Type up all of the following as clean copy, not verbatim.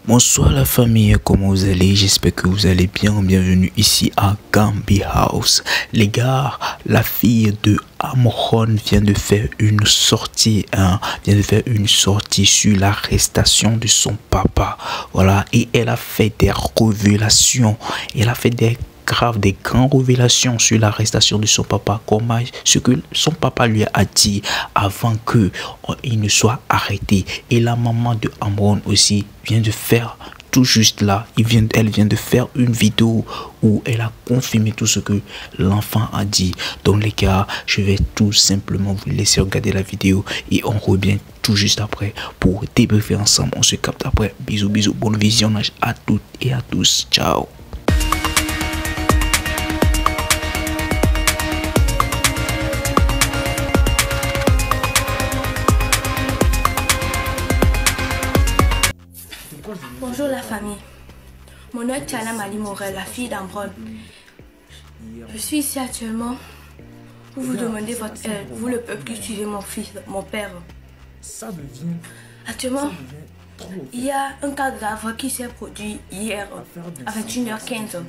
Bonsoir la famille, comment vous allez? J'espère que vous allez bien. Bienvenue ici à Gambi House. Les gars, la fille de Amron vient de faire une sortie, sur l'arrestation de son papa. Voilà, et elle a fait des révélations. Elle a fait des grandes révélations sur l'arrestation de son papa, comment ce que son papa lui a dit avant que il ne soit arrêté. Et la maman de Amron aussi vient de faire tout juste là, elle vient de faire une vidéo où elle a confirmé tout ce que l'enfant a dit. Donc les gars, je vais tout simplement vous laisser regarder la vidéo et on revient tout juste après pour débriefer ensemble. On se capte après. Bisous, bisous, bon visionnage à toutes et à tous. Ciao. Bonjour la famille, mon nom est Tchana Mali Morel, la fille d'Amron. Je suis ici actuellement pour vous demander votre aide, vous le peuple qui suivez mon fils, mon père. Actuellement, il y a un cas grave qui s'est produit hier à 21h15.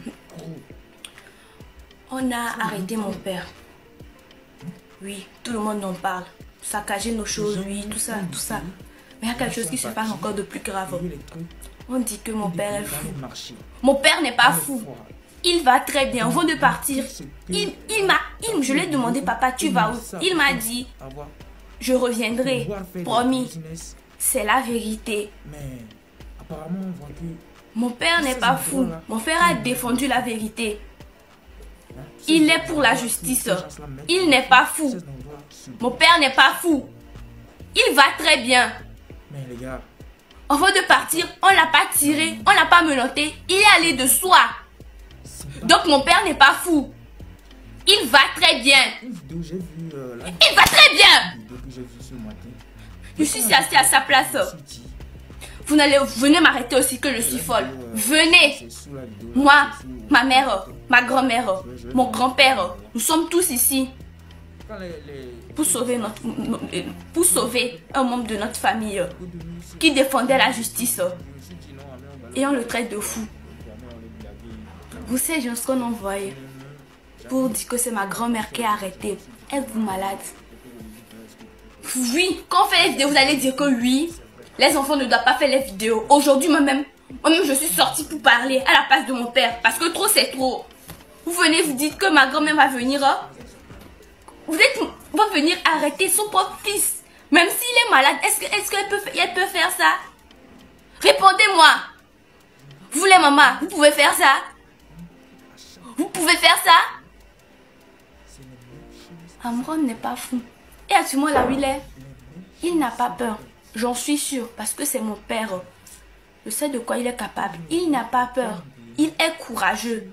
On a arrêté mon père. Oui, tout le monde en parle. Saccager nos choses, oui, tout ça, tout ça. Mais il y a quelque chose qui se passe encore de plus grave. On dit que mon père est fou. Mon père n'est pas fou. Il va très bien. Avant de partir, je lui ai demandé, papa, tu vas où? Il m'a dit, je reviendrai. Promis. C'est la vérité. Mon père n'est pas fou. Mon père a défendu la vérité. Il est pour la justice. Il n'est pas fou. Mon père n'est pas fou. Il va très bien. Mais les gars, avant de partir, on l'a pas tiré, on l'a pas menotté, il est allé de soi. Donc mon père n'est pas fou. Il va très bien. Il va très bien. Je suis assis à sa place. Venez m'arrêter aussi que je suis folle. Venez. Moi, ma mère, ma grand-mère, mon grand-père, nous sommes tous ici. Pour sauver un membre de notre famille qui défendait la justice et on le traite de fou. Vous savez ce qu'on envoie pour dire que c'est ma grand-mère qui est arrêtée. Êtes-vous malade? Oui, quand on fait les vidéos, vous allez dire que oui, les enfants ne doivent pas faire les vidéos. Aujourd'hui, moi-même, je suis sortie pour parler à la place de mon père parce que trop c'est trop. Vous venez, vous dites que ma grand-mère va venir. Va venir arrêter son propre fils. Même s'il est malade, est-ce qu'elle peut faire ça? Répondez-moi. Vous les mamans, vous pouvez faire ça? Vous pouvez faire ça? Amron n'est pas fou. Et actuellement là où il n'a pas peur. J'en suis sûre parce que c'est mon père. Je sais de quoi il est capable. Il n'a pas peur. Il est courageux.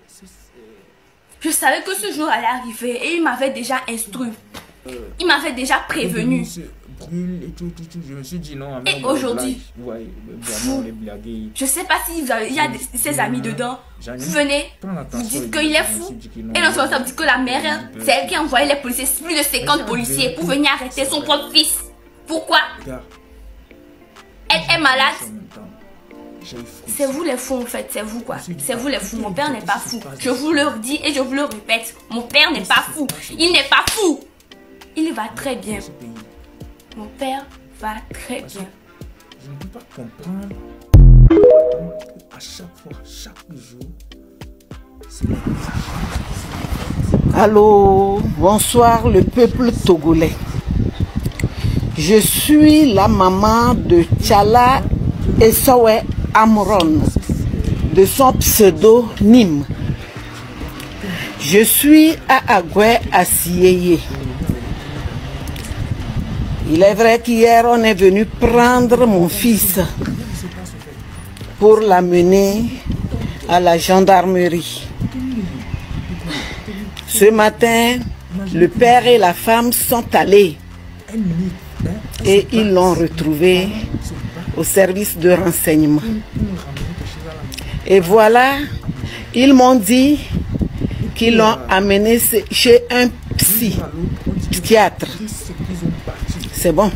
Je savais que ce jour allait arriver et il m'avait déjà instruit. Il m'avait déjà prévenu. Je me suis dit non. Et aujourd'hui, je sais pas s'il y a ses amis dedans. Vous venez, vous dites qu'il est fou. Et non seulement ça, vous dites que la mère, c'est elle qui a envoyé les policiers, plus de 50 policiers pour venir arrêter son propre fils. Pourquoi? Elle est malade. C'est vous les fous en fait, c'est vous quoi. C'est vous les fous, mon père n'est pas fou. Je vous le dis et je vous le répète. Mon père n'est pas fou. Il n'est pas fou. Il va très bien. Mon père va très bien. Je ne peux pas comprendre. À chaque fois, chaque jour. Allô, bonsoir le peuple togolais. Je suis la maman de Tchala Esawe Amron, de son pseudonyme. Je suis à Agoué à Sieye. Il est vrai qu'hier on est venu prendre mon fils pour l'amener à la gendarmerie. Ce matin, le père et la femme sont allés et ils l'ont retrouvé au service de renseignement. Et voilà, ils m'ont dit qu'ils l'ont amené chez un psychiatre. C'est bon.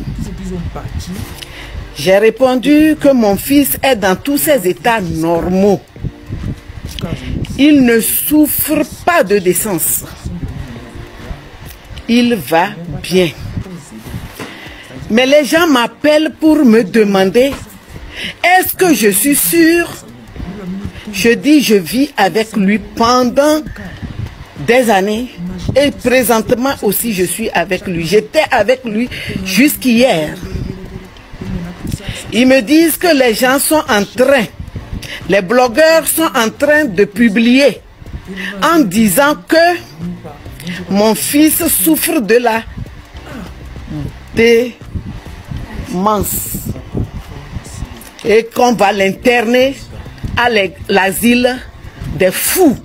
J'ai répondu que mon fils est dans tous ses états normaux. Il ne souffre pas de décence. Il va bien. Mais les gens m'appellent pour me demander, est-ce que je suis sûre? Je dis, je vis avec lui pendant des années et présentement aussi je suis avec lui. J'étais avec lui jusqu'hier. Ils me disent que les gens sont en train, les blogueurs sont en train de publier en disant que mon fils souffre de la démence et qu'on va l'interner à l'asile des fous.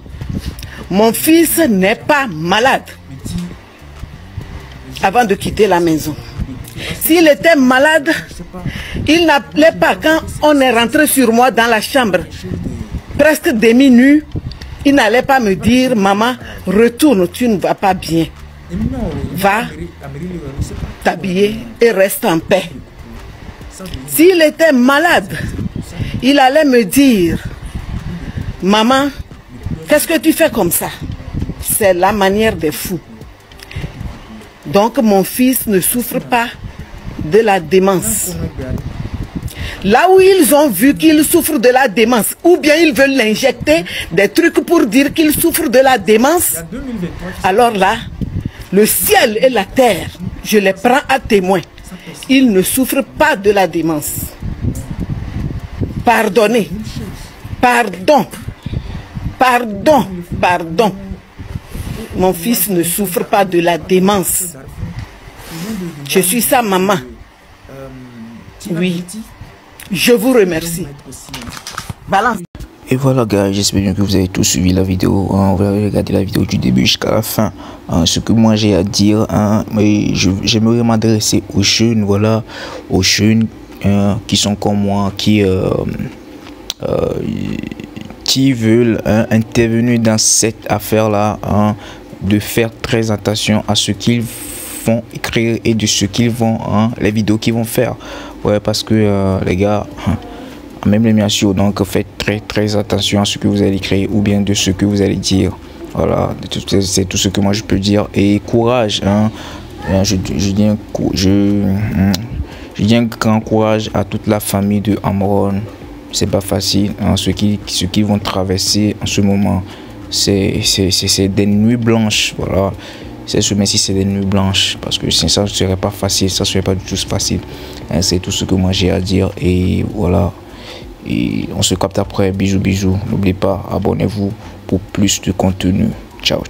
Mon fils n'est pas malade avant de quitter la maison. S'il était malade, il n'appelait pas quand on est rentré sur moi dans la chambre. Presque demi-nu, il n'allait pas me dire, maman, retourne, tu ne vas pas bien. Va t'habiller et reste en paix. S'il était malade, il allait me dire, maman, qu'est-ce que tu fais comme ça? C'est la manière des fous. Donc mon fils ne souffre pas de la démence. Là où ils ont vu qu'il souffre de la démence, ou bien ils veulent l'injecter des trucs pour dire qu'il souffre de la démence, alors là, le ciel et la terre, je les prends à témoin. Il ne souffre pas de la démence. Pardonnez. Pardon. Pardon. Pardon. Mon fils ne souffre pas de la démence. Je suis sa maman. Oui. Je vous remercie. Balance. Et voilà gars, j'espère bien que vous avez tous suivi la vidéo, vous avez regardé la vidéo du début jusqu'à la fin. Ce que moi j'ai à dire, mais j'aimerais m'adresser aux jeunes, voilà, aux jeunes qui sont comme moi, qui veulent intervenir dans cette affaire-là, de faire très attention à ce qu'ils vont écrire et de ce qu'ils vont, les vidéos qu'ils vont faire. Ouais, parce que les gars, même les messieurs, donc faites très attention à ce que vous allez écrire ou bien de ce que vous allez dire. Voilà, c'est tout ce que moi je peux dire. Et courage, je dis un grand courage à toute la famille de Amron. C'est pas facile, ce qu'ils vont traverser en ce moment. C'est des nuits blanches, voilà. Mais si c'est des nuits blanches, parce que ça ne serait pas facile, ça ne serait pas du tout facile. C'est tout ce que moi j'ai à dire. Et voilà. Et on se capte après. Bisous. N'oubliez pas, abonnez-vous pour plus de contenu. Ciao.